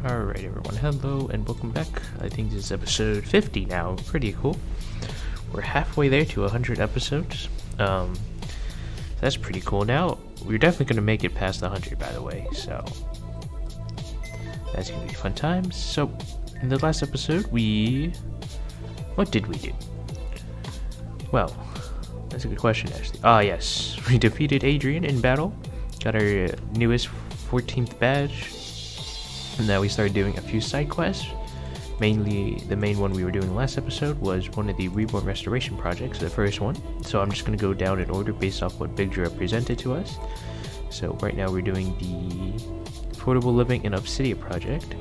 Alright everyone, hello and welcome back. I think this is episode 50 now, pretty cool. We're halfway there to 100 episodes. That's pretty cool. Now, we're definitely going to make it past the 100 by the way, so that's going to be fun times. So, in the last episode, what did we do? Well, that's a good question actually. Yes, we defeated Adrian in battle, got our newest 14th badge. And now we started doing a few side quests. Mainly, the main one we were doing last episode was one of the Reborn restoration projects, the first one. So I'm just going to go down in order based off what Big Dra presented to us. So right now we're doing the Affordable Living in Obsidia project.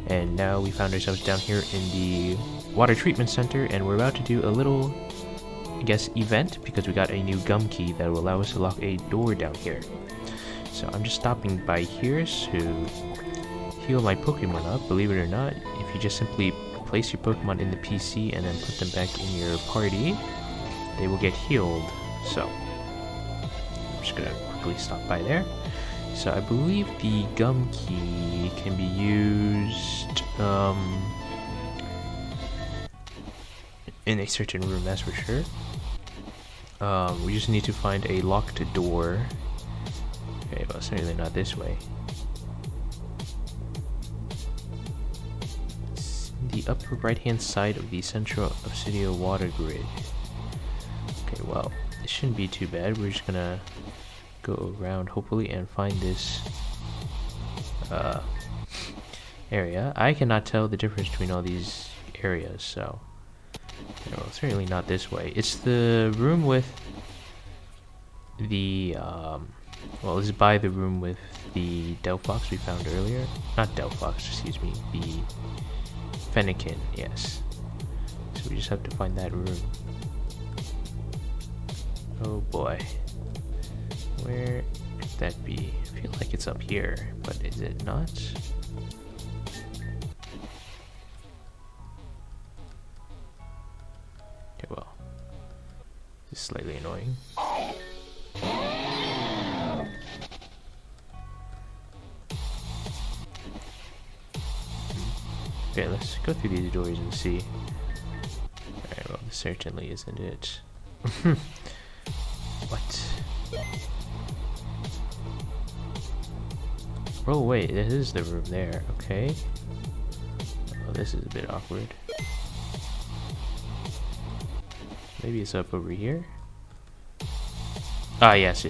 And now we found ourselves down here in the Water Treatment Center, and we're about to do a little, I guess, event because we got a new gum key that will allow us to lock a door down here. So I'm just stopping by here to heal my Pokemon up. Believe it or not, if you just simply place your Pokemon in the PC and then put them back in your party, they will get healed. So I'm just gonna quickly stop by there. So I believe the gum key can be used in a certain room, that's for sure. We just need to find a locked door. Okay, well, certainly not this way. The upper right hand side of the central Obsidia water grid. Okay, well, it shouldn't be too bad. We're just gonna go around hopefully and find this area. I cannot tell the difference between all these areas, so well, certainly not this way. It's the room with the well, this is by the room with the Delphox we found earlier. Not Delphox, excuse me, the Fennekin, yes. So we just have to find that room. Oh boy. Where could that be? I feel like it's up here, but is it not? Okay, well. This is slightly annoying. Okay, let's go through these doors and see. Alright, well, this certainly isn't it. What? Oh, wait, this is the room there. Okay. Oh, this is a bit awkward. Maybe it's up over here? Yes.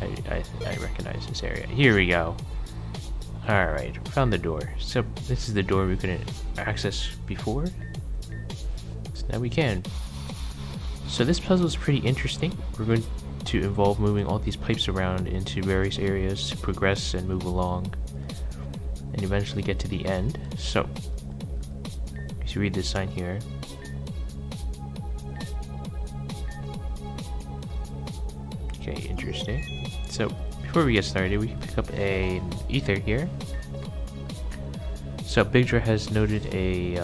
I recognize this area. Here we go. Alright, found the door. So this is the door we couldn't access before. So now we can. So this puzzle is pretty interesting. We're going to involve moving all these pipes around into various areas to progress and move along and eventually get to the end. So, if you read this sign here. Okay, interesting. So, before we get started, we can pick up an ether here. So Big Dra has noted a,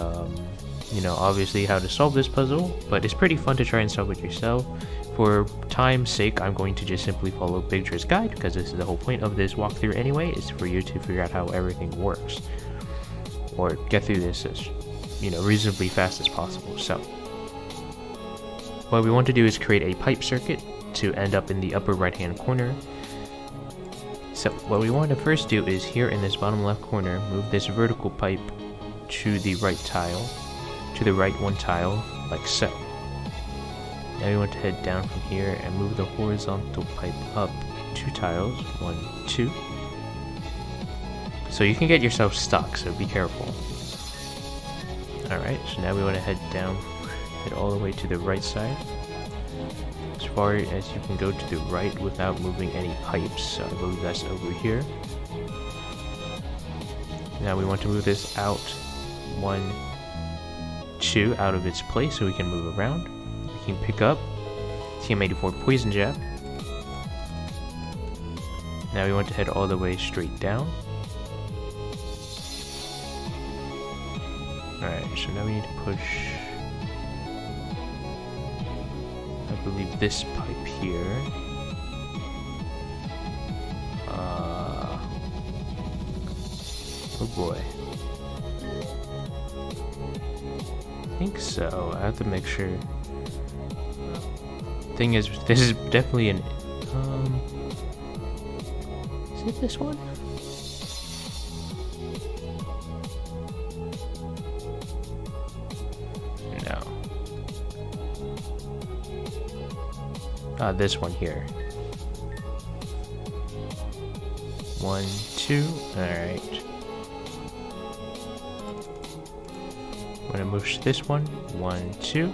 obviously how to solve this puzzle, but it's pretty fun to try and solve it yourself. For time's sake, I'm going to just simply follow Big Dra's guide, because this is the whole point of this walkthrough anyway, is for you to figure out how everything works. Or get through this as, reasonably fast as possible. So, what we want to do is create a pipe circuit to end up in the upper right hand corner. So what we want to first do is here in this bottom left corner, move this vertical pipe to the right tile, to the right one tile, like so. Now we want to head down from here and move the horizontal pipe up 2 tiles, 1, 2. So you can get yourself stuck, so be careful. Alright, so now we want to head down, head all the way to the right side. As far as you can go to the right without moving any pipes, so I believe that's over here. Now we want to move this out 1, 2 out of its place so we can move around. We can pick up TM84 Poison Jab. Now we want to head all the way straight down. Alright, so now we need to push, I believe, this pipe here. Oh boy. I think so. I have to make sure. Thing is, this is definitely an. Is it this one? No. This one here. 1, 2. Alright. I'm gonna push this one. 1, 2.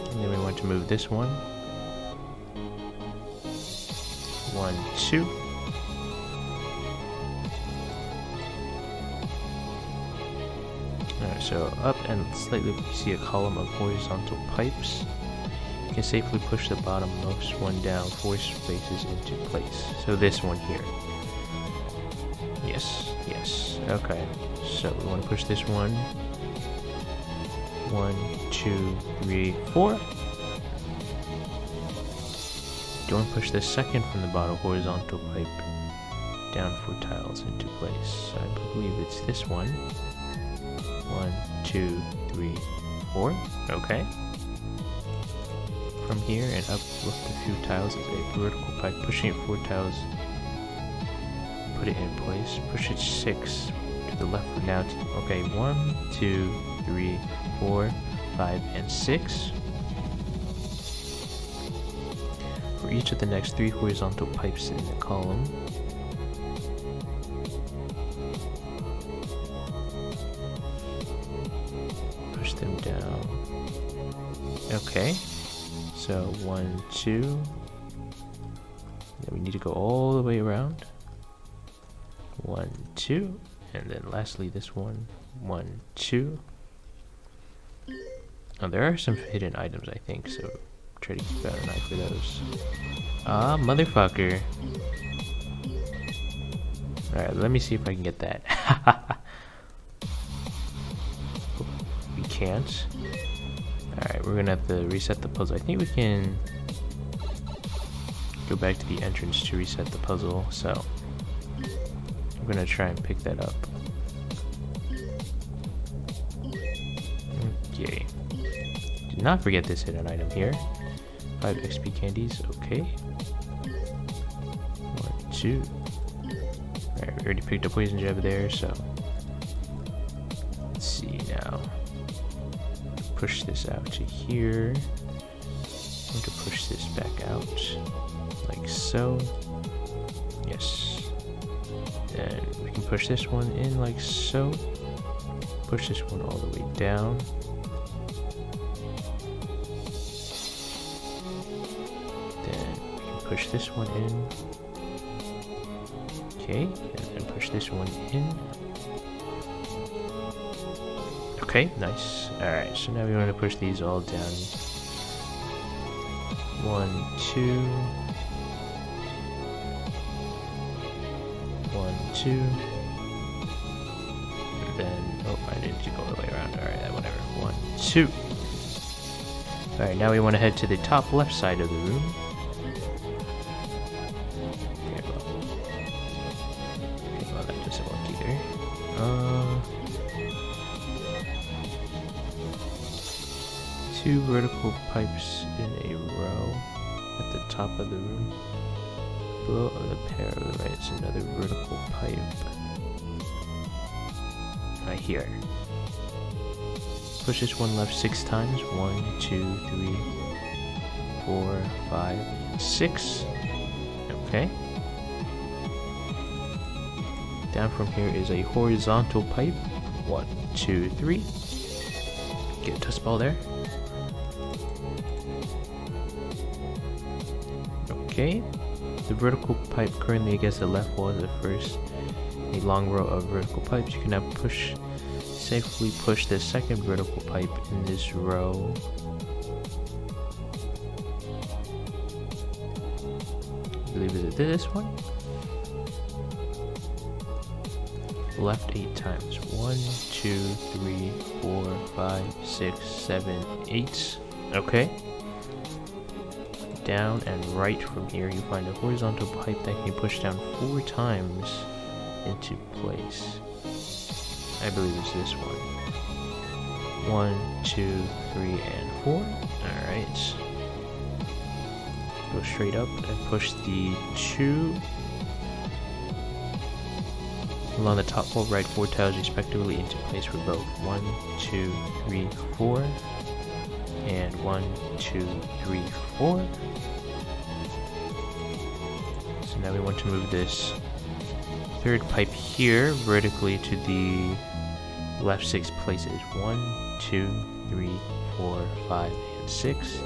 And then we want to move this one. 1, 2. Alright, so up and slightly you see a column of horizontal pipes. You can safely push the bottommost one down 4 spaces into place. So this one here. Yes, yes. Okay. So we want to push this one. 1, 2, 3, 4. You want to push the second from the bottom horizontal pipe down 4 tiles into place. So I believe it's this one. 1, 2, 3, 4. Okay. From here and up, lift a few tiles is a vertical pipe. Pushing it 4 tiles. Put it in place. Push it 6 to the left for now. Okay, 1, 2, 3, 4, 5, and 6. For each of the next 3 horizontal pipes in the column. Push them down. Okay. So 1, 2. Then we need to go all the way around. 1, 2. And then lastly this one. 1, 2. Oh, there are some hidden items, I think, so try to keep out an eye for those. Ah, motherfucker. Alright, let me see if I can get that. We can't. Alright, we're gonna have to reset the puzzle. I think we can go back to the entrance to reset the puzzle, so I'm gonna try and pick that up. Okay. Do not forget this hidden item here. 5 XP candies, okay. 1, 2. Alright, we already picked up poison jab there, so let's see now. Push this out to here. I'm going to push this back out like so. Yes. Then we can push this one in like so. Push this one all the way down. Push this one in. Okay, and then push this one in. Okay, nice. Alright, so now we want to push these all down. 1, 2. 1, 2. And then, oh, I need to go all the way around. Alright, whatever. 1, 2. Alright, now we want to head to the top left side of the room. Two vertical pipes in a row at the top of the room. Below the pair of the right is another vertical pipe. Right here. Push this one left 6 times. 1, 2, 3, 4, 5, 6. Okay. Down from here is a horizontal pipe. 1, 2, 3. Get a dust ball there. Okay, the vertical pipe currently against the left wall is the first a long row of vertical pipes. You can now safely push the second vertical pipe in this row. I believe is it this one? Left 8 times. 1, 2, 3, 4, 5, 6, 7, 8. Okay. Down and right from here you find a horizontal pipe that can be pushed down 4 times into place. I believe it's this one. 1, 2, 3, and 4. Alright. Go straight up and push the 2 along the top 4 right 4 tiles respectively into place for both. 1, 2, 3, 4. And 1, 2, 3, 4. So now we want to move this third pipe here vertically to the left 6 places. 1, 2, 3, 4, 5, and 6.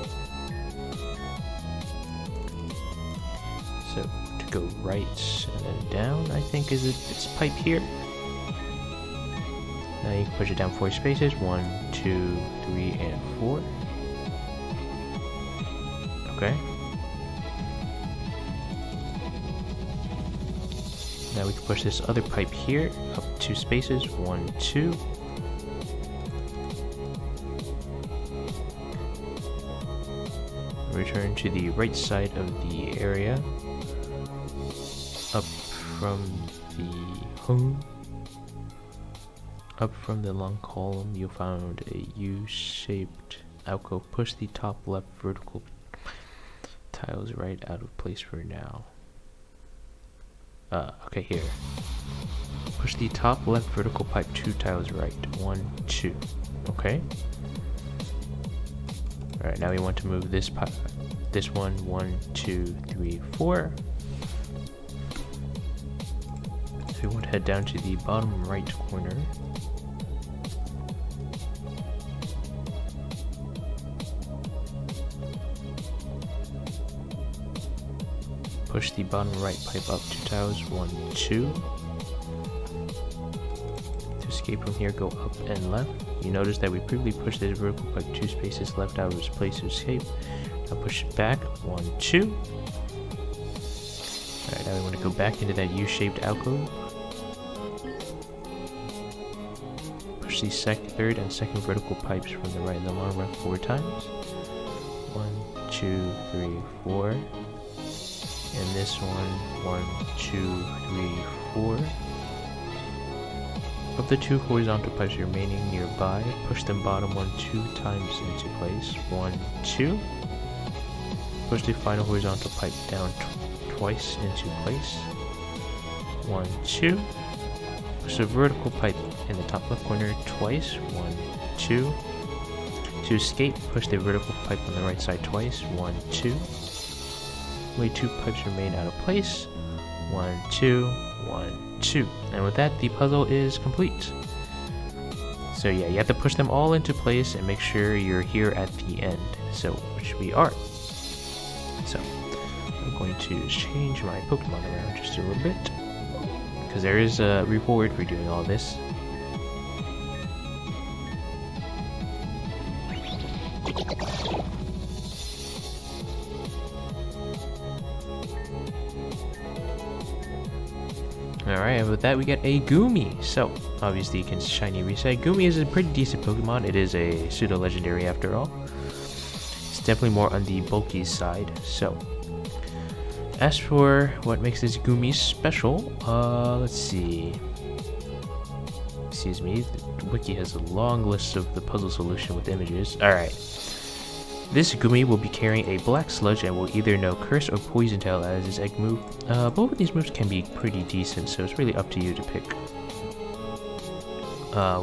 So to go right and then down, I think is this pipe here. Now you can push it down 4 spaces. 1, 2, 3, and 4. Okay. Now we can push this other pipe here up 2 spaces. 1, 2. Return to the right side of the area. Up from the long column, you found a U-shaped alcove. Push the top left vertical tiles right out of place for now. Okay, here. Push the top left vertical pipe 2 tiles right. 1, 2. Okay. Alright, now we want to move this pipe. This one. 1, 2, 3, 4. So we want to head down to the bottom right corner. Push the bottom right pipe up 2 tiles. 1, 2. To escape from here, go up and left. You notice that we previously pushed this vertical pipe 2 spaces left out of its place to escape. Now push it back. 1, 2. Alright, now we want to go back into that U-shaped alcove. Push the third and second vertical pipes from the right and the long run 4 times. 1, 2, 3, 4. And this one. 1, 2, 3, 4. Of the 2 horizontal pipes remaining nearby, push the bottom one 2 times into place. 1, 2. Push the final horizontal pipe down twice into place. 1, 2. Push the vertical pipe in the top left corner twice. 1, 2. To escape, push the vertical pipe on the right side twice. 1, 2. Only 2 pipes remain out of place. 1, 2, 1, 2. And with that, the puzzle is complete. So yeah, you have to push them all into place and make sure you're here at the end. So, which we are. So, I'm going to change my Pokemon around just a little bit, because there is a reward for doing all this. Alright, and with that we get a Goomy. So, obviously you can shiny reset. Goomy is a pretty decent Pokemon. It is a pseudo-legendary after all. It's definitely more on the bulky side. So, as for what makes this Goomy special, let's see. Excuse me, the wiki has a long list of the puzzle solution with images. Alright. This Goomy will be carrying a black sludge and will either know Curse or Poison Tail as his egg move. Both of these moves can be pretty decent, so it's really up to you to pick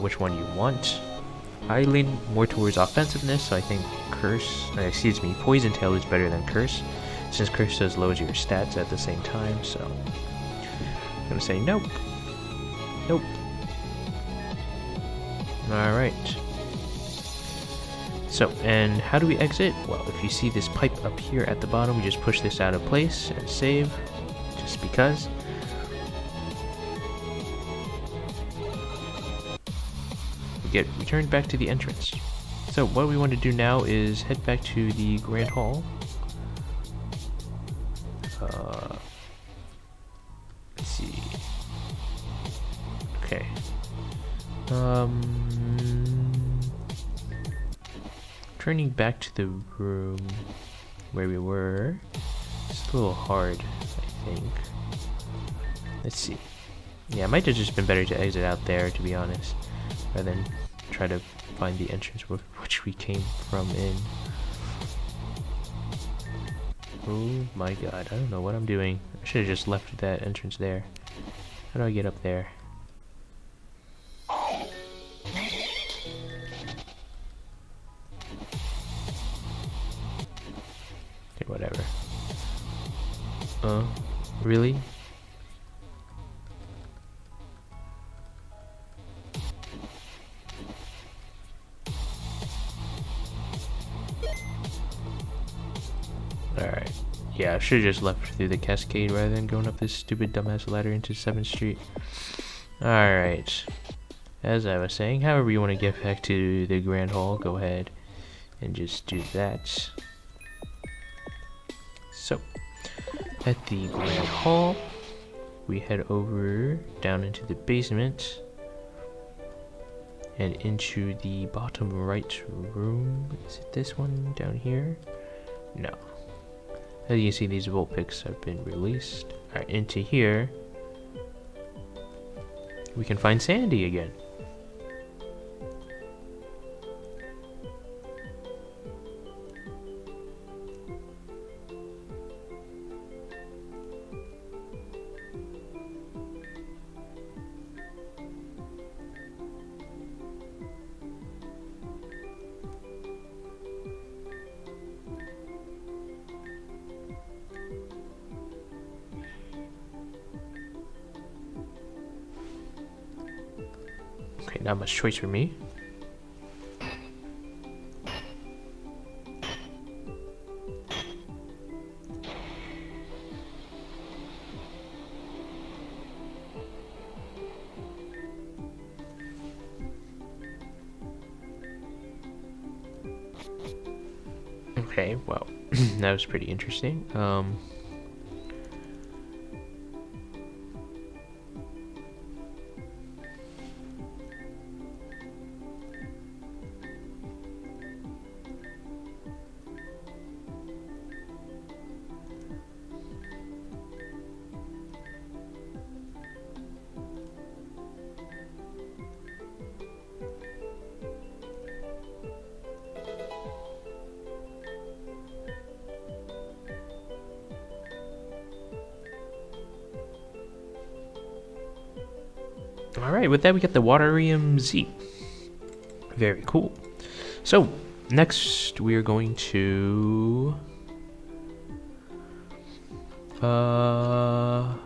which one you want. I lean more towards offensiveness, so I think Poison Tail is better than Curse, since Curse does lower your stats at the same time, so I'm gonna say nope. Nope. Alright. So, and how do we exit? Well, if you see this pipe up here at the bottom, we just push this out of place and save, just because. We get returned back to the entrance. So what we want to do now is head back to the Grand Hall. Let's see. Okay. Turning back to the room where we were. It's a little hard, I think. Let's see. Yeah, it might have just been better to exit out there, to be honest, rather than try to find the entrance which we came from in. Oh my god, I don't know what I'm doing. I should have just left that entrance there. How do I get up there? Okay, whatever. Really? Alright. Yeah, I should have just left through the cascade rather than going up this stupid dumbass ladder into 7th Street. Alright. As I was saying, however you want to get back to the Grand Hall, go ahead and just do that. So, at the Grand Hall, we head over down into the basement and into the bottom right room. Is it this one down here? No. As you can see, these volt picks have been released. Alright, into here, we can find Sandy again. Okay, not much choice for me. Okay, well, that was pretty interesting. Alright, with that we get the Waterium-Z. Very cool. So, next we are going to... Alright,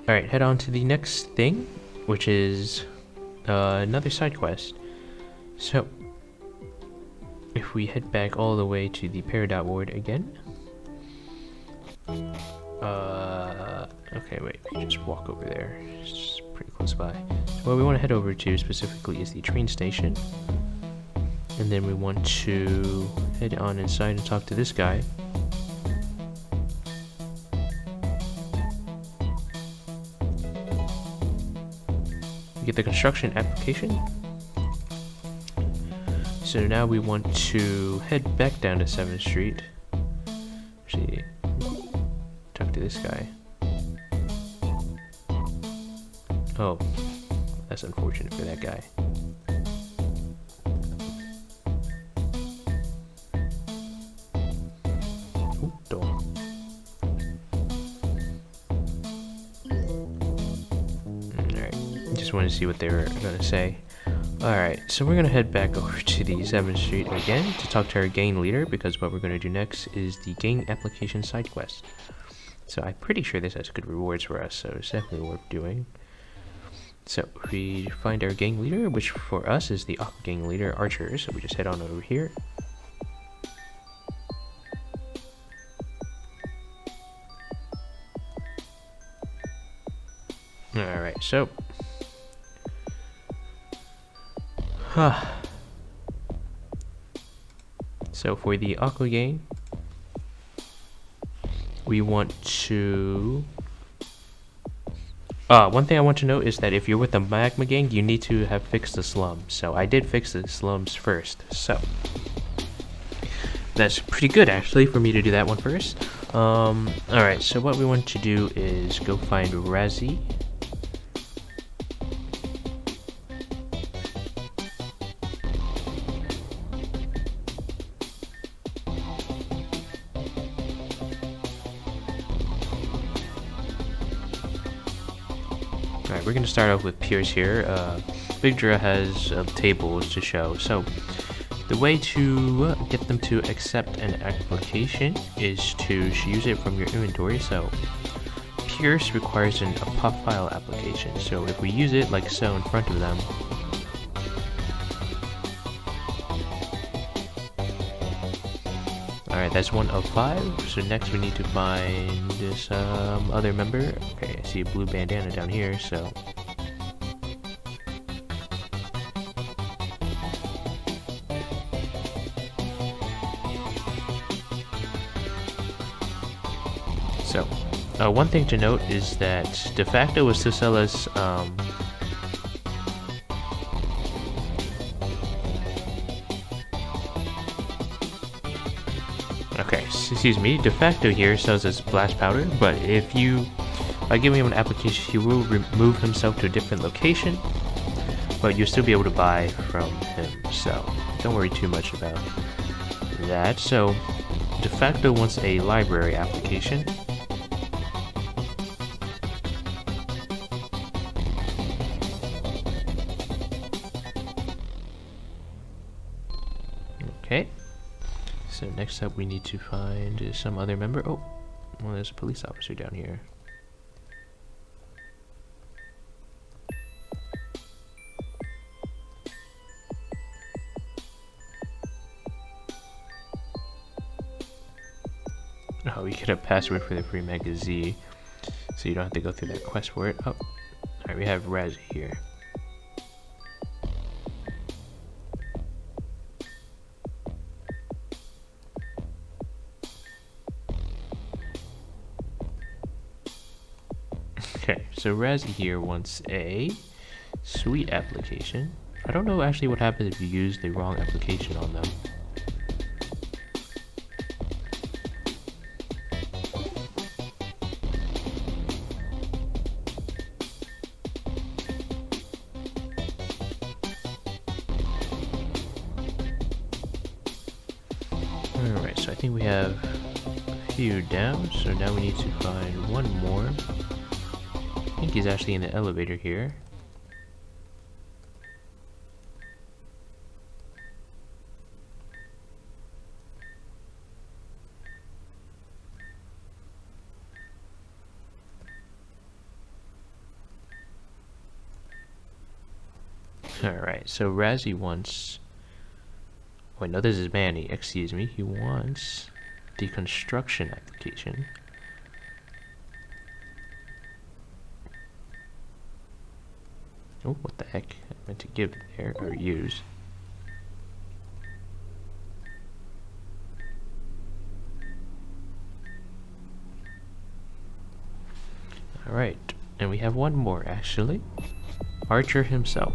head on to the next thing, which is another side quest. So, if we head back all the way to the Peridot Ward again. Okay, wait, we can just walk over there. It's pretty close by. So what we want to head over to specifically is the train station. And then we want to head on inside and talk to this guy. We get the construction application. So now we want to head back down to 7th Street. Actually, talk to this guy. Oh, that's unfortunate for that guy. Ooh, door. Alright, just wanted to see what they were gonna say. Alright, so we're gonna head back over to the 7th Street again to talk to our gang leader, because what we're gonna do next is the gang application side quest. So I'm pretty sure this has good rewards for us, so it's definitely worth doing. So we find our gang leader, which for us is the Aqua gang leader, Archer. So we just head on over here. Alright, so so for the Aqua gang, we want to... one thing I want to note is that if you're with the Magma gang, you need to have fixed the slums. So I did fix the slums first. So that's pretty good actually for me to do that one first. Alright, so what we want to do is go find Razzie. Alright, we're going to start off with Pierce here. Vigdra has tables to show, so the way to get them to accept an application is to use it from your inventory. So Pierce requires a puff file application, so if we use it like so in front of them, alright, that's 1 of 5. So next we need to find some other member. Okay, I see a blue bandana down here, so one thing to note is that de facto was to sell us okay, excuse me, de facto here sells us blast powder, but if you, by giving him an application, he will move himself to a different location, but you'll still be able to buy from him, so don't worry too much about that. So de facto wants a library application. Okay, so next up we need to find some other member. Oh, well, there's a police officer down here. Oh, we get a password for the free Mega Z, so you don't have to go through that quest for it. Oh, alright, we have Raz here. Okay, so Razzie here wants a sweet application. I don't know actually what happens if you use the wrong application on them. Alright, so I think we have a few down, so now we need to find one more. I think he's actually in the elevator here. Alright, so Razzie wants... Wait, no, this is Manny, excuse me. He wants the construction application. Oh, what the heck? I meant to give there, or use. Alright, and we have one more actually. Archer himself.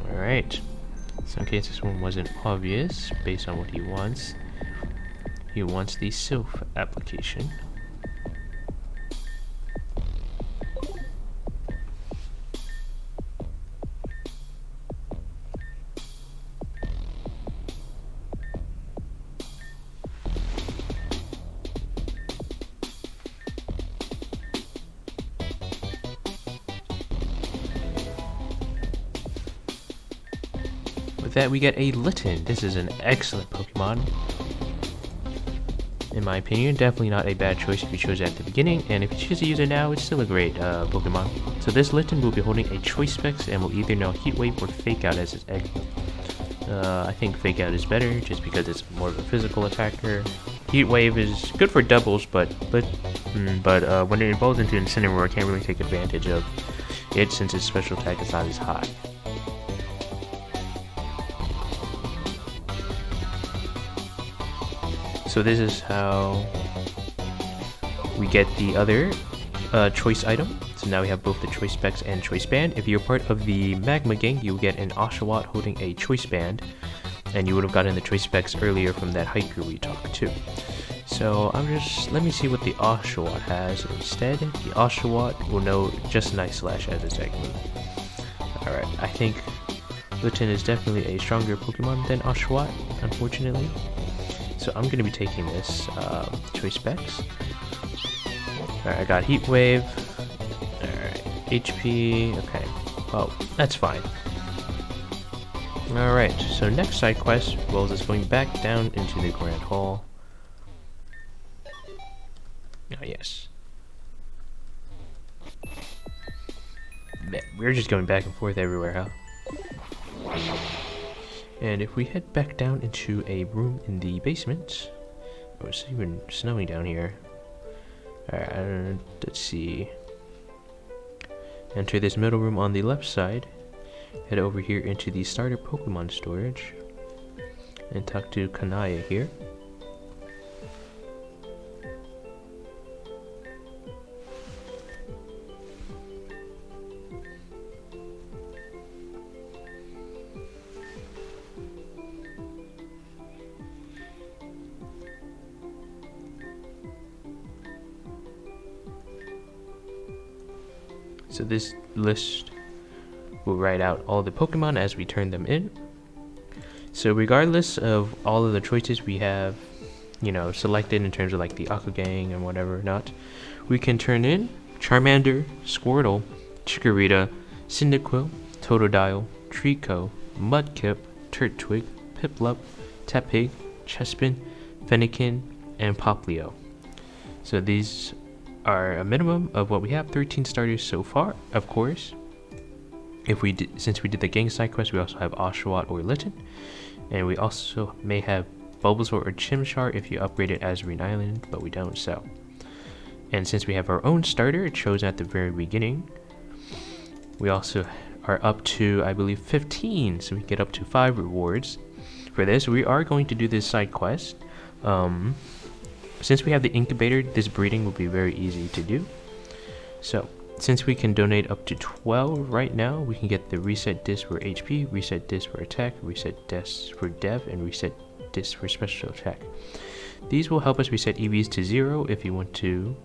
Alright. So in case this one wasn't obvious, based on what he wants the Sylph application. With that, we get a Litten. This is an excellent Pokemon, in my opinion. Definitely not a bad choice if you chose it at the beginning, and if you choose to use it now, it's still a great Pokemon. So this Litten will be holding a Choice Specs and will either know Heat Wave or Fake Out as its egg. I think Fake Out is better, just because it's more of a physical attacker. Heat Wave is good for doubles, but when it evolves into Incineroar, I can't really take advantage of it since its special attack is not as high. So this is how we get the other choice item. So now we have both the Choice Specs and Choice Band. If you're part of the Magma Gang, you will get an Oshawott holding a Choice Band, and you would have gotten the Choice Specs earlier from that Haiku we talked to. So let me see what the Oshawott has instead. The Oshawott will know just Night Slash as its egg move. Alright, I think Litten is definitely a stronger Pokemon than Oshawott, unfortunately. So I'm going to be taking this choice specs. Alright, I got Heat Wave. Alright, HP. Okay, well, that's fine. Alright, so next side quest rolls us going back down into the Grand Hall. Oh, yes. Man, we're just going back and forth everywhere, huh? And if we head back down into a room in the basement... Oh, it's even snowing down here. Alright, let's see. Enter this middle room on the left side. Head over here into the starter Pokemon storage. And talk to Kanaya here. So this list will write out all the Pokemon as we turn them in. So regardless of all of the choices we have, you know, selected in terms of like the Akagang and whatever not, we can turn in Charmander, Squirtle, Chikorita, Cyndaquil, Totodile, Treecko, Mudkip, Turtwig, Piplup, Tepig, Chespin, Fennekin, and Poplio. So these are a minimum of what we have, 13 starters so far, of course. Since we did the gang side quest, we also have Oshawott or Litten, and we also may have Bulbasaur or Chimchar if you upgrade it as Green Island, but we don't, so. And since we have our own starter chosen at the very beginning, we also are up to, I believe, 15, so we get up to 5 rewards. For this, we are going to do this side quest. Since we have the incubator, this breeding will be very easy to do. So, since we can donate up to 12 right now, we can get the reset disc for HP, reset disc for attack, reset disc for dev, and reset disc for special attack. These will help us reset EVs to 0 if you want to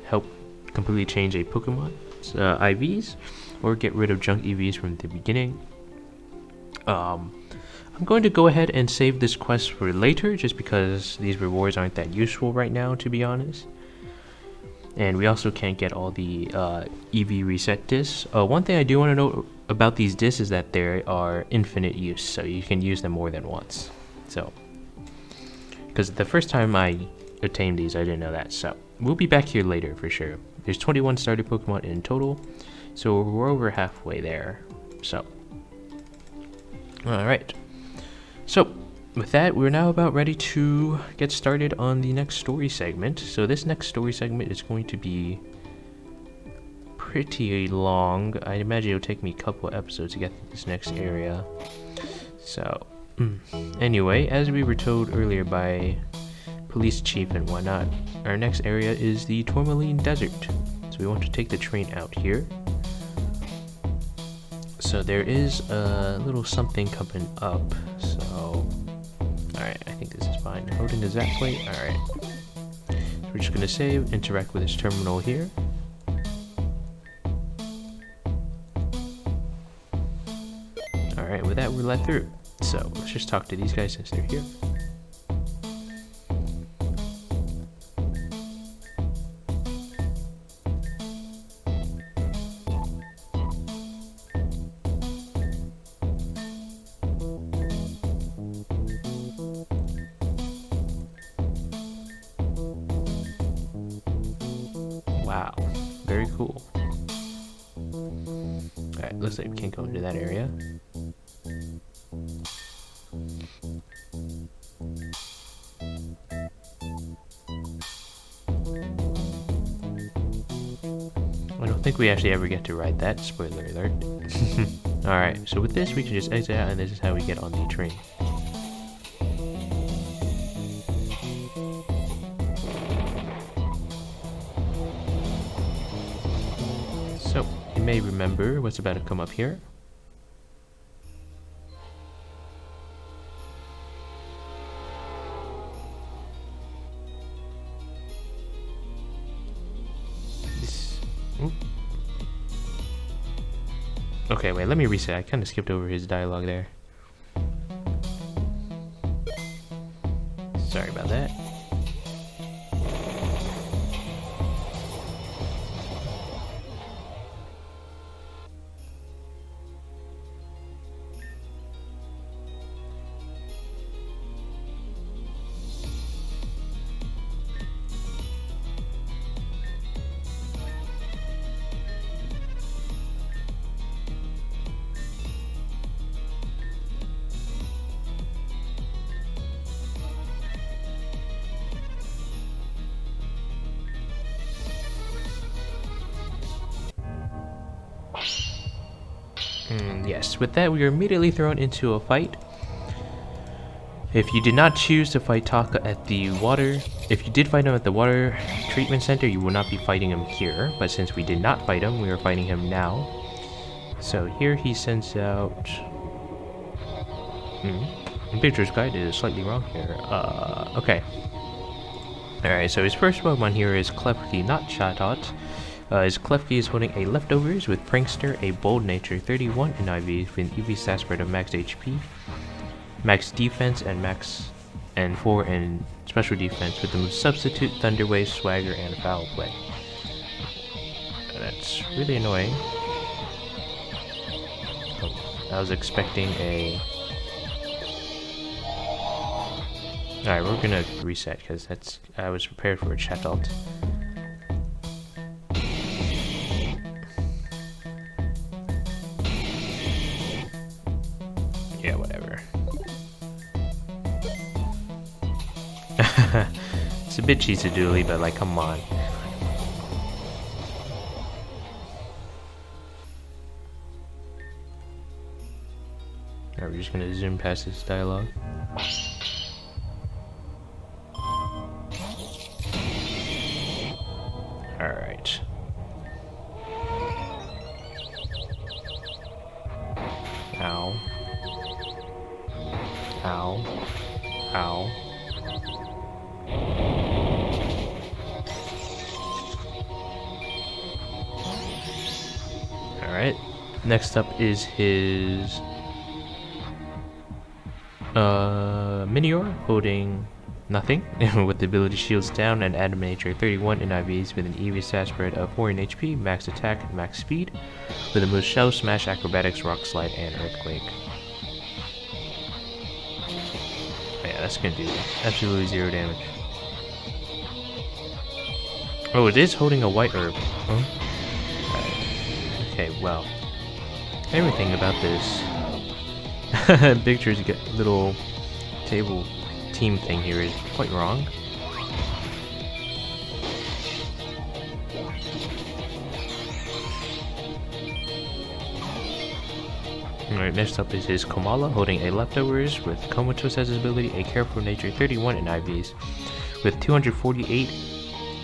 help completely change a Pokemon's IVs, or get rid of junk EVs from the beginning. I'm going to go ahead and save this quest for later, just because these rewards aren't that useful right now, to be honest. And we also can't get all the EV reset discs. One thing I do want to note about these discs is that they are infinite use, so you can use them more than once. So, because the first time I obtained these, I didn't know that. So, we'll be back here later for sure. There's 21 starter Pokemon in total, so we're over halfway there. So, alright. So, with that, we're now about ready to get started on the next story segment. So this next story segment is going to be pretty long. I imagine it'll take me a couple episodes to get to this next area. So, anyway, as we were told earlier by police chief and whatnot, our next area is the Tourmaline Desert. So we want to take the train out here. So there is a little something coming up, so... Alright, I think this is fine. Holding the Zap plate, alright. So we're just gonna save, interact with this terminal here. Alright, with that we're let through. So, let's just talk to these guys since they're here. Wow, very cool. Alright, looks like we can't go into that area. I don't think we actually ever get to ride that, spoiler alert. Alright, so with this we can just exit out, and this is how we get on the train. So, you may remember what's about to come up here. Okay, wait, let me reset. I kind of skipped over his dialogue there. Sorry about that. Yes, with that, we are immediately thrown into a fight. If you did not choose to fight Taka at the water, if you did fight him at the water treatment center, you will not be fighting him here. But since we did not fight him, we are fighting him now. So here he sends out... The picture's guide is slightly wrong here. Okay. Alright, so his first Pokemon here is Klefki, not Chatot. His Klefki is holding a Leftovers with Prankster, a Bold Nature, 31 in IV, with an EV stat spread of max HP, max defense, and 4 in special defense, with the move Substitute, Thunder Wave, Swagger, and Foul Play. That's really annoying. I was expecting a... Alright, we're gonna reset because I was prepared for a Chatot. Yeah, whatever. It's a bit cheesy-doodly, but like, come on. Alright, we're just gonna zoom past this dialogue. Alright. Ow. Ow. Ow. Alright. Next up is his Minior, holding nothing, with the ability Shields Down and Adam Nature, 31 in IVs, with an EV stat spread of 4 in HP, max attack, max speed, with the moves Shell, Smash, Acrobatics, Rock Slide, and Earthquake. Oh yeah, that's gonna do absolutely 0 damage. Oh, it is holding a white herb. Huh? Okay, well, everything about this picture's little table team thing here is quite wrong. Alright, next up is his Komala, holding a Leftovers with Comatose as his ability, a Careful Nature, 31 in IVs, with 248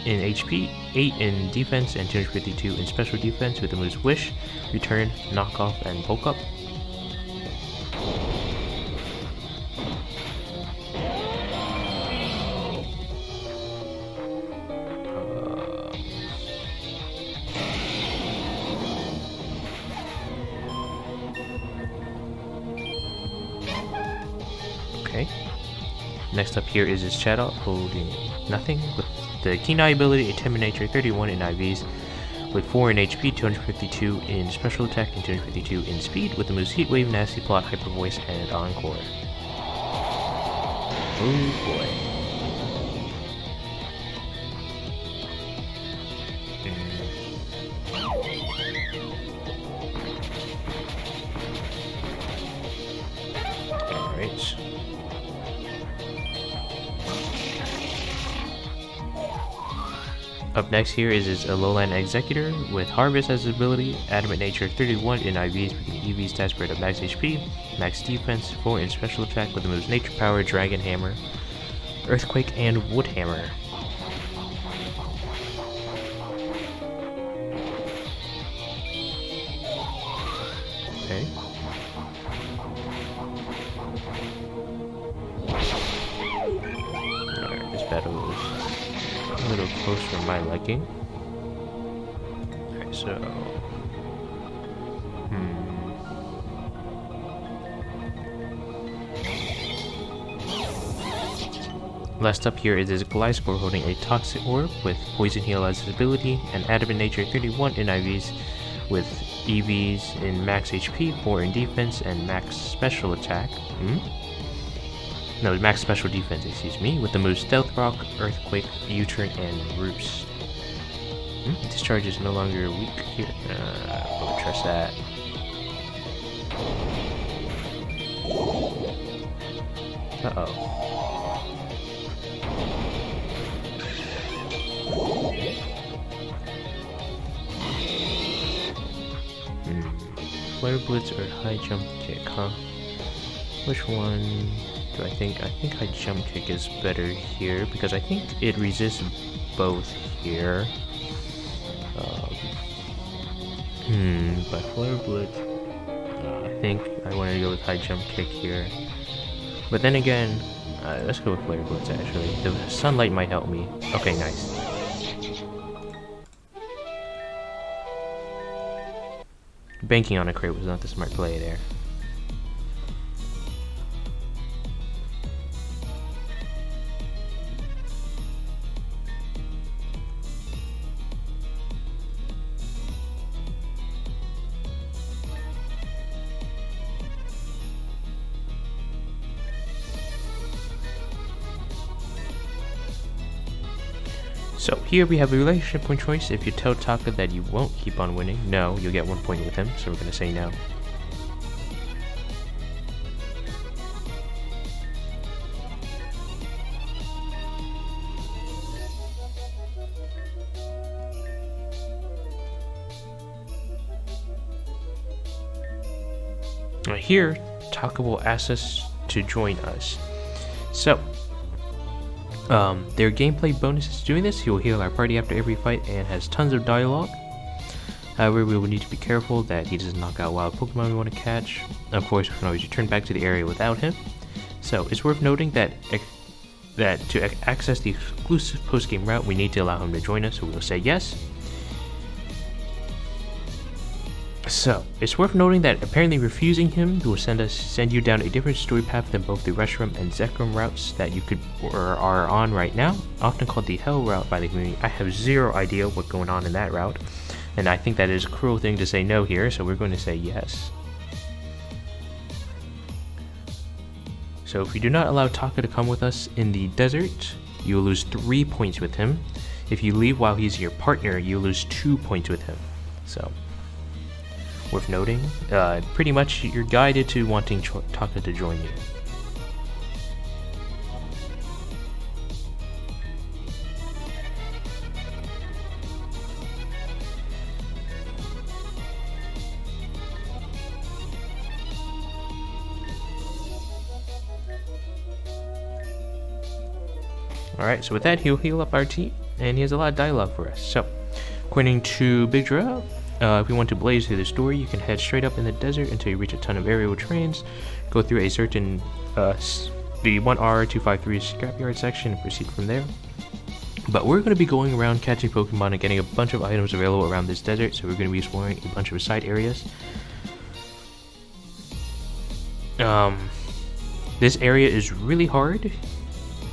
in HP, 8 in defense, and 252 in special defense, with the moves Wish, Return, Knock Off, and Bulk Up. Okay. Next up here is his Chatot, holding nothing, with the Keen Eye ability, a Timid Nature, 31 in IVs, with 4 in HP, 252 in special attack, and 252 in speed, with the moves Heat Wave, Nasty Plot, Hyper Voice, and Encore. Oh boy. Alright. Up next here is his Alolan Executor, with Harvest as his ability, Adamant Nature, 31 in IVs, with an EV stat spread of max HP, max defense, 4 in special attack, with the moves Nature Power, Dragon Hammer, Earthquake, and Wood Hammer. Okay. Alright, this battle is a little close for my liking. Alright, so... Last up here is this Gliscor holding a Toxic Orb with Poison Heal as his ability, and Adamant Nature 31 in IVs with EVs in max HP, 4 in defense, and max special attack. No, max special defense, excuse me, with the moves Stealth Rock, Earthquake, U-Turn, and Roost. Discharge is no longer weak here. I would trust that. Uh-oh. Flare Blitz or High Jump Kick, huh? Which one do I think? I think High Jump Kick is better here because I think it resists both here. But Flare Blitz, I think I want to go with High Jump Kick here. But then again, let's go with Flare Blitz actually. The sunlight might help me. Okay, nice. Banking on a crit was not the smart play there. So here we have a relationship point choice. If you tell Taka that you won't keep on winning, no, you'll get 1 point with him, so we're going to say no. Here, Taka will ask us to join us. So, there are gameplay bonuses doing this. He will heal our party after every fight and has tons of dialogue. However, we will need to be careful that he doesn't knock out wild Pokemon we want to catch. Of course, we can always return back to the area without him. So, it's worth noting that to access the exclusive post-game route, we need to allow him to join us, so we will say yes. So, it's worth noting that apparently refusing him will send you down a different story path than both the Reshiram and Zekrom routes that you are on right now, often called the Hell route by the community. I have zero idea what's going on in that route, and I think that is a cruel thing to say no here, so we're going to say yes. So if you do not allow Taka to come with us in the desert, you will lose 3 points with him. If you leave while he's your partner, you lose 2 points with him. So, worth noting, pretty much you're guided to wanting Taka to join you. Alright, so with that, he'll heal up our team, and he has a lot of dialogue for us. So, according to Big Giraffe, if you want to blaze through the story, you can head straight up in the desert until you reach a ton of aerial trains, go through a certain, the 1R253 scrapyard section and proceed from there. But we're going to be going around catching Pokemon and getting a bunch of items available around this desert, so we're going to be exploring a bunch of side areas. This area is really hard.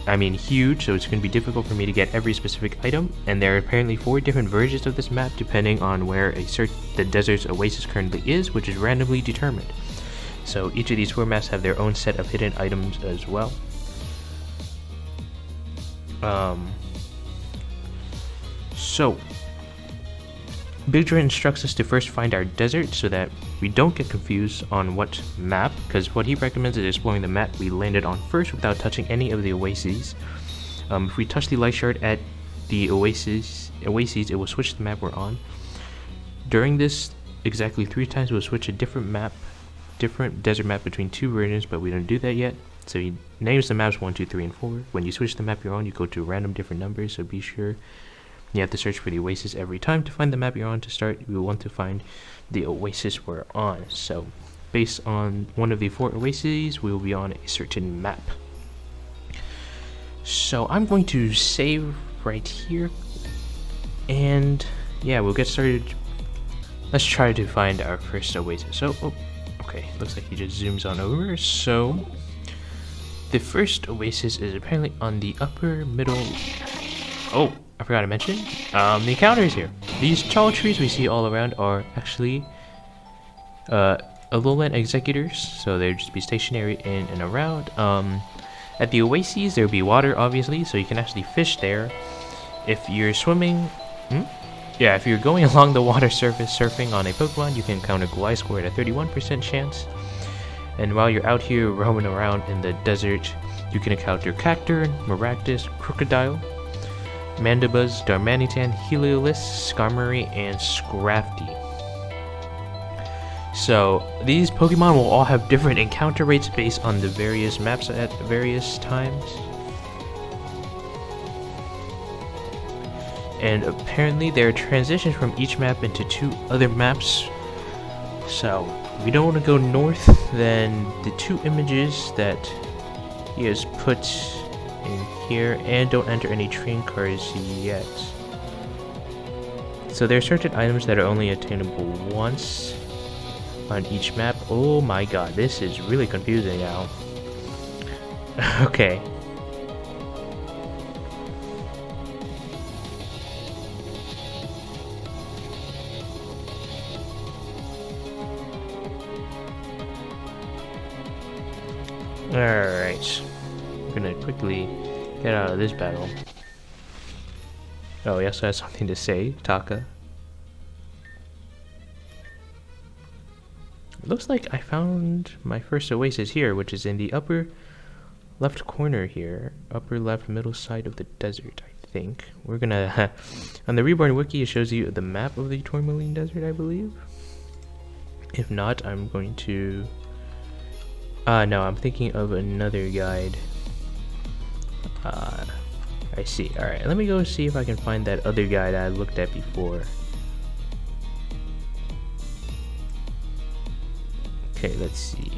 I mean huge, so it's going to be difficult for me to get every specific item, and there are apparently 4 different versions of this map depending on where the desert's oasis currently is, which is randomly determined. So each of these 4 maps have their own set of hidden items as well. So Big Giraffe instructs us to first find our desert so that we don't get confused on what map, because what he recommends is exploring the map we landed on first without touching any of the oases. If we touch the light shard at the oases, it will switch the map we're on. During this, exactly 3 times we'll switch a different desert map between 2 versions, but we don't do that yet. So he names the maps 1, 2, 3, and 4. When you switch the map you're on, you go to random different numbers, so be sure you have to search for the oasis every time to find the map you're on. To start, you will want to find the oasis we're on. So, based on one of the 4 oases, we will be on a certain map. So, I'm going to save right here. And, yeah, we'll get started. Let's try to find our first oasis. So, okay, looks like he just zooms on over. So, The first oasis is apparently on the upper middle. Oh, I forgot to mention the encounters here. These tall trees we see all around are actually Alolan executors, so they'd just be stationary in and around. At the oases, there'll be water, obviously, so you can actually fish there. If you're swimming, yeah, if you're going along the water surface surfing on a Pokemon, you can encounter Gliscor at a 31% chance. And while you're out here roaming around in the desert, you can encounter Cacturne, Maractus, Crocodile, Mandibuzz, Darmanitan, Heliolisk, Skarmory, and Scrafty. So these Pokemon will all have different encounter rates based on the various maps at various times. And apparently there are transitions from each map into 2 other maps. So we don't want to go north, then the 2 images that he has put in here, and don't enter any train cars yet. So there are certain items that are only attainable once on each map. Oh my god, this is really confusing now. Okay. Alright. I'm gonna quickly get out of this battle. Oh, he also has something to say, Taka. Looks like I found my first oasis here, which is in the upper left corner here. Upper left middle side of the desert, I think. We're gonna... on the Reborn wiki, it shows you the map of the Tourmaline Desert, I believe. If not, I'm going to... no, I'm thinking of another guide. I see. Alright, let me go see if I can find that other guide I looked at before. Okay, let's see.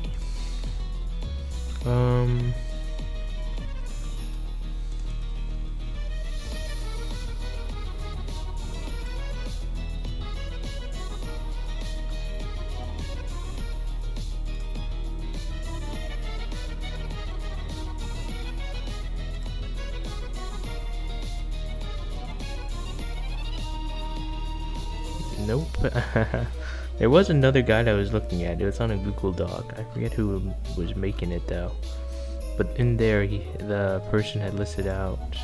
Nope. There was another guide I was looking at. It was on a Google Doc. I forget who was making it though. But in there, the person had listed out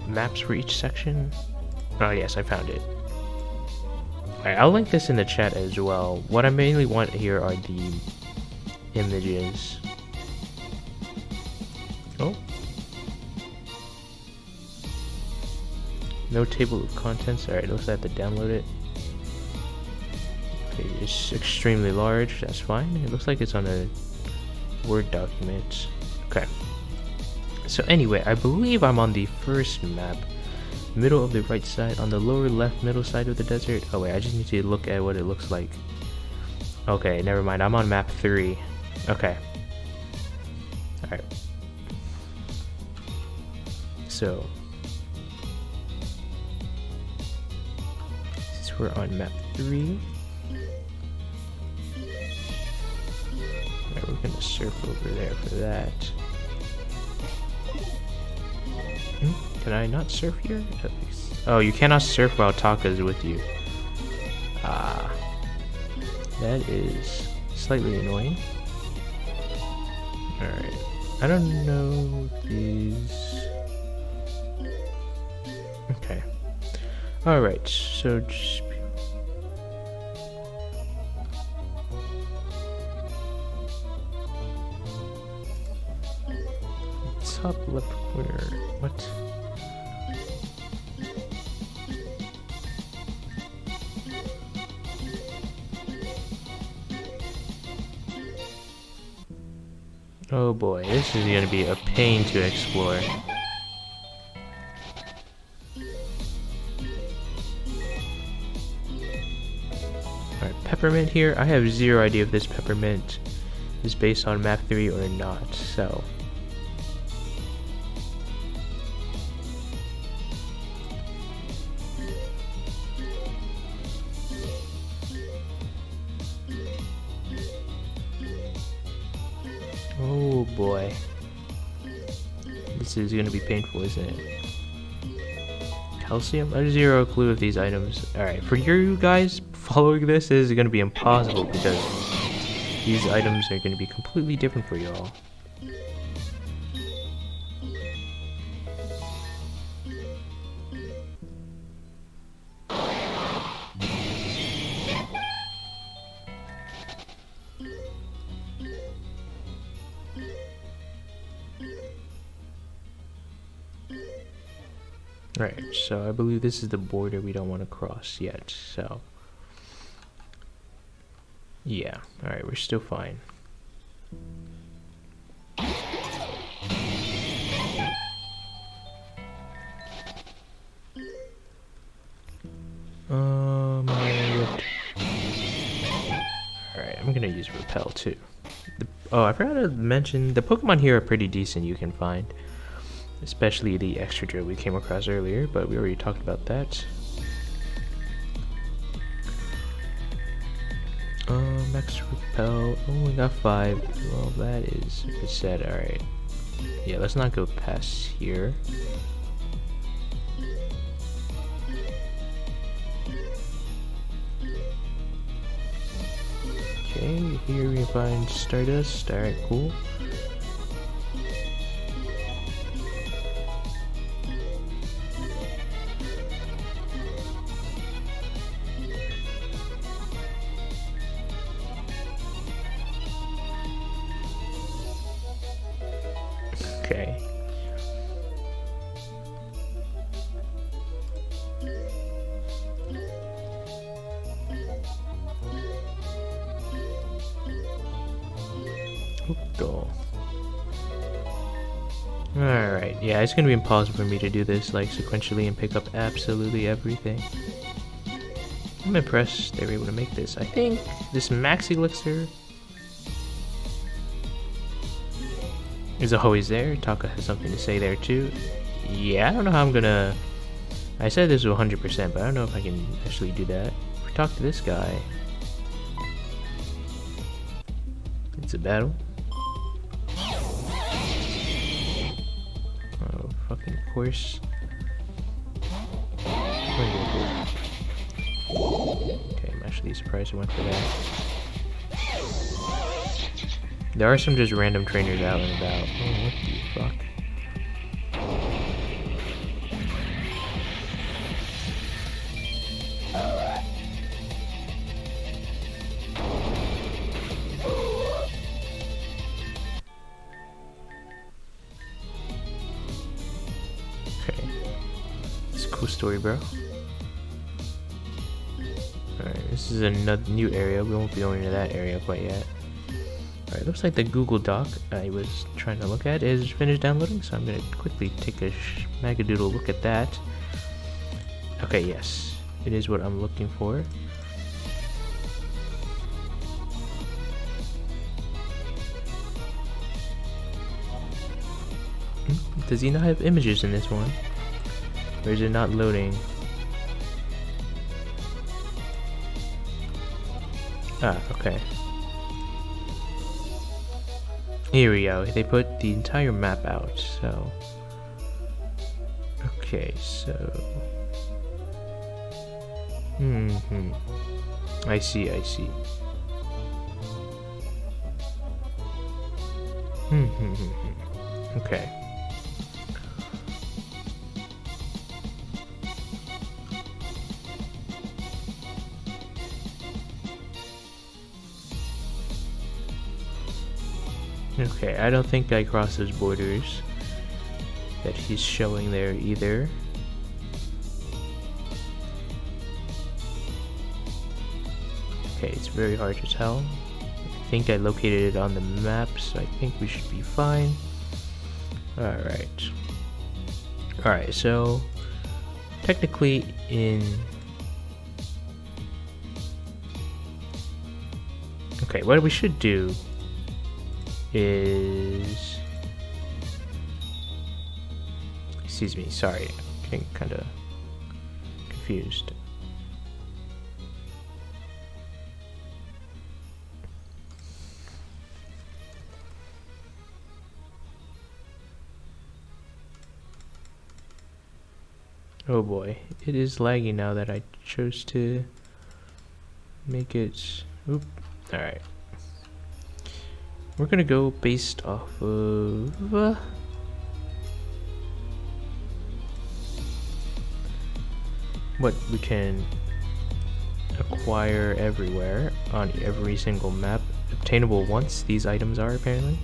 maps for each section. Oh yes, I found it. Alright, I'll link this in the chat as well. What I mainly want here are the images. Oh. No table of contents. Alright, looks like I have to download it. Okay, it's extremely large. That's fine. It looks like it's on a Word document. Okay. So anyway, I believe I'm on the first map. Middle of the right side. On the lower left middle side of the desert. Oh wait, I just need to look at what it looks like. Okay, never mind. I'm on map 3. Okay. Alright. So... we're on map 3. Alright, we're gonna surf over there for that. Can I not surf here? At least. Oh, you cannot surf while Taka is with you. Ah. That is slightly annoying. Alright. I don't know these. Okay. Alright, so just... top left corner. What? Oh boy, this is gonna be a pain to explore. Alright, Peppermint here. I have zero idea if this Peppermint is based on map 3 or not, so... Oh boy. This is gonna be painful, isn't it? Calcium? I have zero clue of these items. Alright, for you guys, following this is gonna be impossible because these items are gonna be completely different for y'all. Right, so I believe this is the border we don't want to cross yet, so... Yeah, alright, we're still fine. Alright, I'm gonna use Repel too. Oh, I forgot to mention, the Pokemon here are pretty decent you can find. Especially the extra drill we came across earlier, but we already talked about that. Max Repel, oh, we got 5. Well, that is a set, alright. Yeah, let's not go past here. Okay, here we find Stardust, alright, cool. Okay. Go. Alright, yeah, it's gonna be impossible for me to do this like sequentially and pick up absolutely everything. I'm impressed they were able to make this. I think this Max Elixir is always there. Taka has something to say there too. Yeah, I don't know how I'm gonna... I said this was 100%, but I don't know if I can actually do that. If we talk to this guy... It's a battle. Oh, fucking course. Okay, I'm actually surprised I went for that. There are some just random trainers out and about. Oh, what the fuck? Okay. It's a cool story, bro. Alright, this is another new area. We won't be going to that area quite yet. Alright, looks like the Google Doc I was trying to look at is finished downloading, so I'm going to quickly take a magadoodle look at that. Okay, yes. It is what I'm looking for. Does he not have images in this one? Or is it not loading? Ah, okay. Here we go. They put the entire map out, so... Okay, so... I see, I see. Okay. Okay, I don't think I crossed those borders that he's showing there either. Okay, it's very hard to tell. I think I located it on the map, so I think we should be fine. Alright. Alright, so technically in... Okay, what we should do is... Excuse me, sorry, I'm getting kind of confused. Oh boy, it is lagging now that I chose to make it. Oop. Alright. We're gonna go based off of what we can acquire everywhere on every single map. Obtainable once, these items are apparently.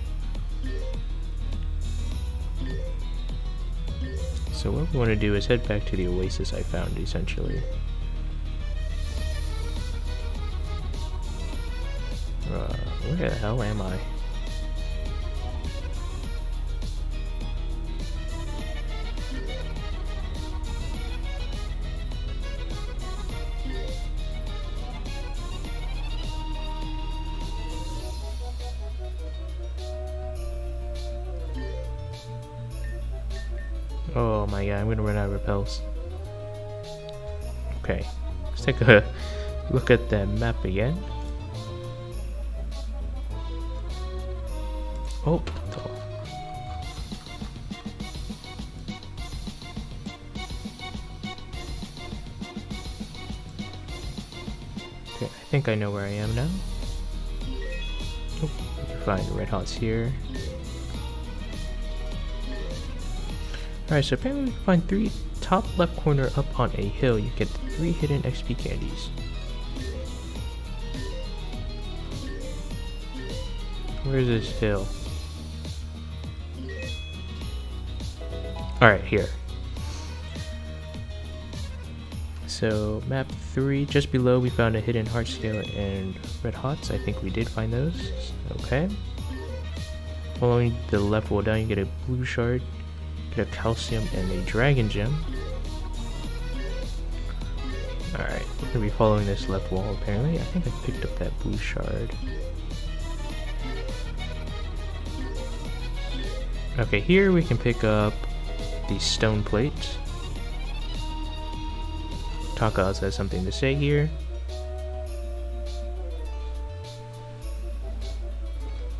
So what we want to do is head back to the oasis I found, essentially. Where the hell am I? Oh my god, I'm gonna run out of repels. Okay, let's take a look at that map again. Oh, okay, I think I know where I am now. Oh, you can find the red hots here. Alright, so apparently we can find 3 top left corner up on a hill. You get 3 hidden XP candies. Where's this hill? Alright, here. So, map 3, just below we found a hidden heart scale and red hots. I think we did find those. Okay. Following the left wall down, you get a blue shard, get a calcium, and a dragon gem. Alright, we're gonna be following this left wall apparently. I think I picked up that blue shard. Okay, here we can pick up the stone plate. Taka also has something to say here.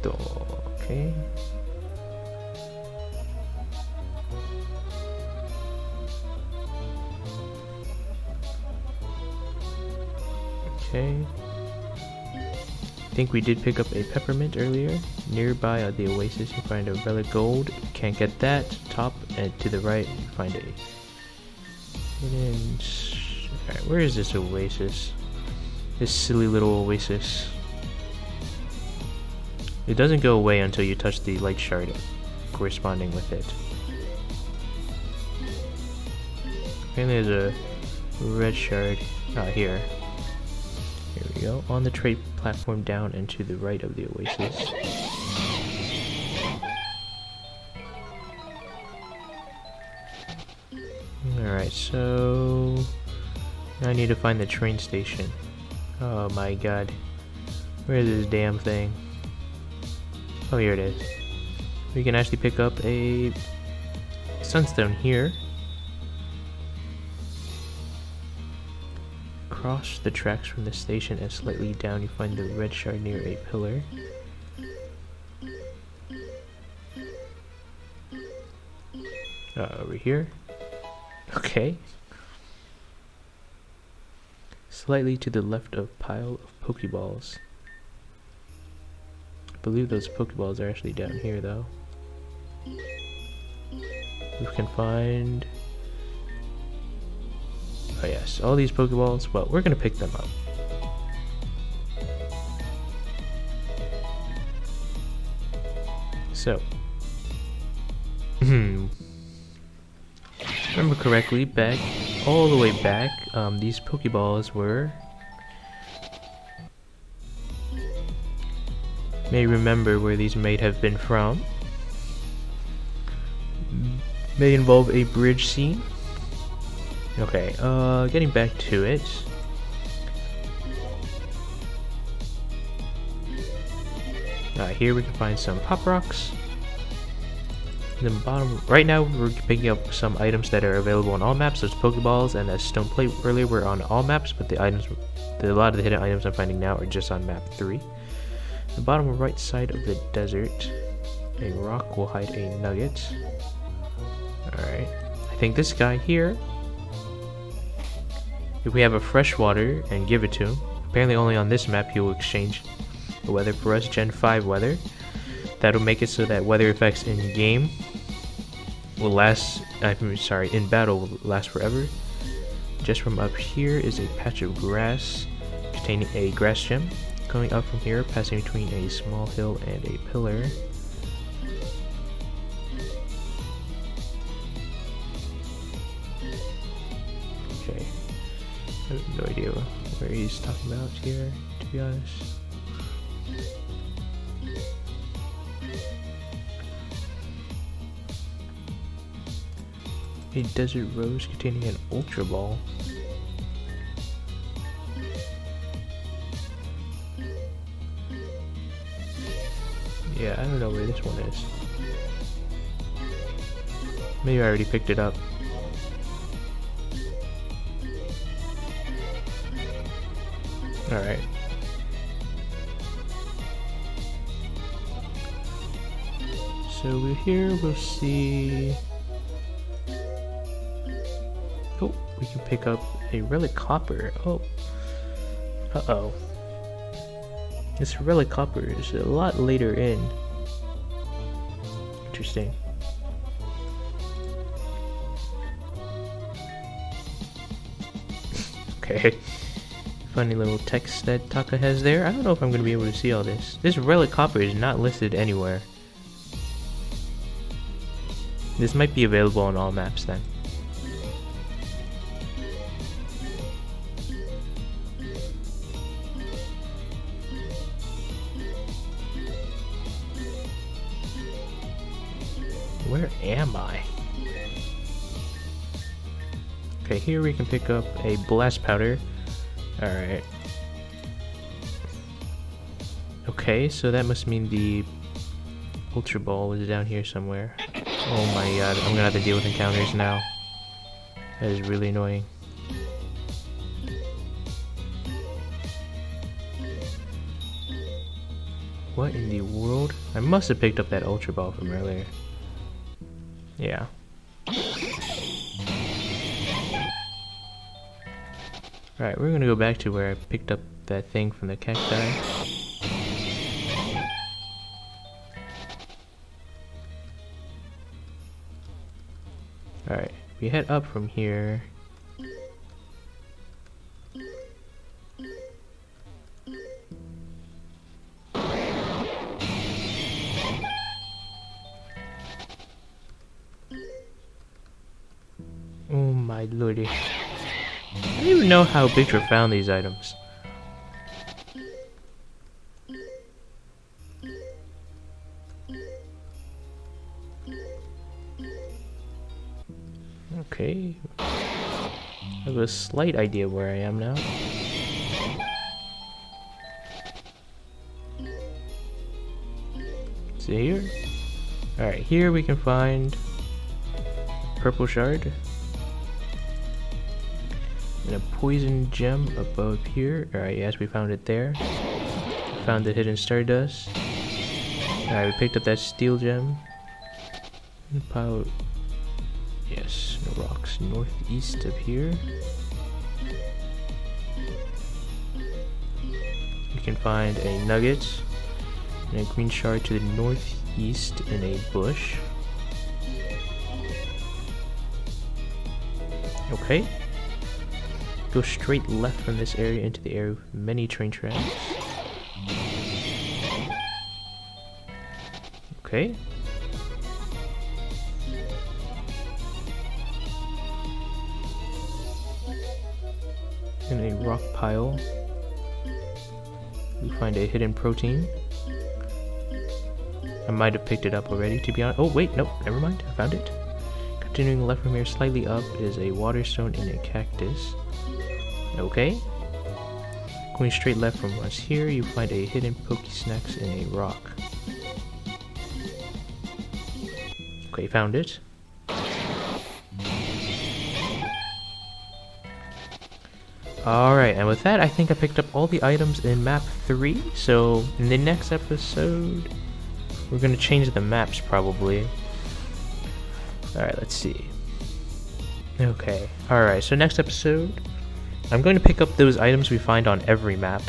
Okay. Okay. I think we did pick up a peppermint earlier. Nearby at the oasis you find a relic gold. Can't get that. Top and to the right you find a hidden... Alright, where is this oasis? This silly little oasis. It doesn't go away until you touch the light shard corresponding with it. Apparently there's a red shard here. Here we go. On the trade platform down and to the right of the oasis. Alright, so now I need to find the train station. Oh my god. Where is this damn thing? Oh, here it is. We can actually pick up a sunstone here. Cross the tracks from the station and slightly down you find the red shard near a pillar. Over here. Okay. Slightly to the left of pile of Pokeballs. I believe those Pokeballs are actually down here though. We can find... Oh yes, all these Pokeballs. Well, we're gonna pick them up. So, remember correctly, back all the way back, these Pokeballs were... May remember where these may have been from. May involve a bridge scene. Okay, getting back to it. Here we can find some pop rocks. In the bottom, right now we're picking up some items that are available on all maps. Those Pokeballs and that stone plate earlier were on all maps, but a lot of the hidden items I'm finding now are just on map 3. The bottom right side of the desert, a rock will hide a nugget. Alright, I think this guy here If we have a freshwater and give it to him, apparently only on this map he will exchange the weather for us, Gen 5 weather. That'll make it so that weather effects in game will last, in battle will last forever. Just from up here is a patch of grass containing a grass gem. Going up from here, passing between a small hill and a pillar. Okay, I have no idea where he's talking about here, to be honest. A desert rose containing an ultra ball. Yeah, I don't know where this one is. Maybe I already picked it up. Alright. So we're here, we'll see... Oh, we can pick up a relic copper. Oh. Uh-oh. This relic copper is a lot later in. Interesting. Okay. Funny little text that Taka has there. I don't know if I'm going to be able to see all this. This relic copper is not listed anywhere. This might be available on all maps then. Where am I? Okay, here we can pick up a blast powder. Alright. Okay, so that must mean the ultra ball is down here somewhere. Oh my god, I'm gonna have to deal with encounters now. That is really annoying. What in the world? I must have picked up that ultra ball from earlier. Yeah. Alright, we're gonna go back to where I picked up that thing from the cacti. Alright, we head up from here. Oh my lordy. I don't even know how Victor found these items. Okay. I have a slight idea where I am now. See here? Alright, here we can find purple shard. And a poison gem above here. Alright, yes, we found it there. Found the hidden stardust. Alright, we picked up that steel gem. And a pile of, yes, no rocks northeast of here. We can find a nugget and a green shard to the northeast in a bush. Okay. Go straight left from this area into the area with many train tracks. Okay. In a rock pile, we find a hidden protein. I might have picked it up already, to be honest. Oh wait, nope, never mind, I found it. Continuing left from here, slightly up, is a water stone in a cactus. Okay. Going straight left from us here, you find a hidden Pokesnacks in a rock. Okay, found it. Alright, and with that, I think I picked up all the items in map 3. So, in the next episode, we're gonna change the maps probably. Alright, let's see. Okay, alright, so next episode, I'm going to pick up those items we find on every map.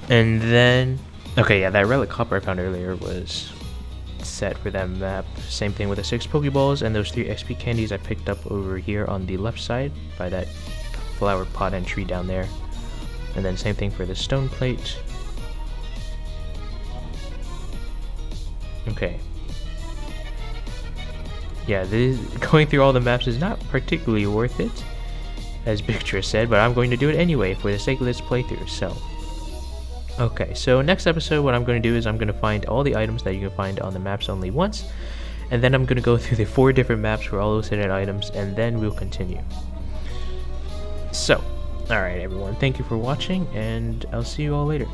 And then... Okay, yeah, that relic copper I found earlier was set for that map. Same thing with the 6 Pokeballs and those 3 XP candies I picked up over here on the left side by that flower pot and tree down there. And then same thing for the stone plate. Okay. Yeah, going through all the maps is not particularly worth it, as Victor said, but I'm going to do it anyway for the sake of this playthrough, so... Okay, so next episode what I'm going to do is I'm going to find all the items that you can find on the maps only once, and then I'm going to go through the 4 different maps for all those hidden items, and then we'll continue. So, alright everyone, thank you for watching, and I'll see you all later.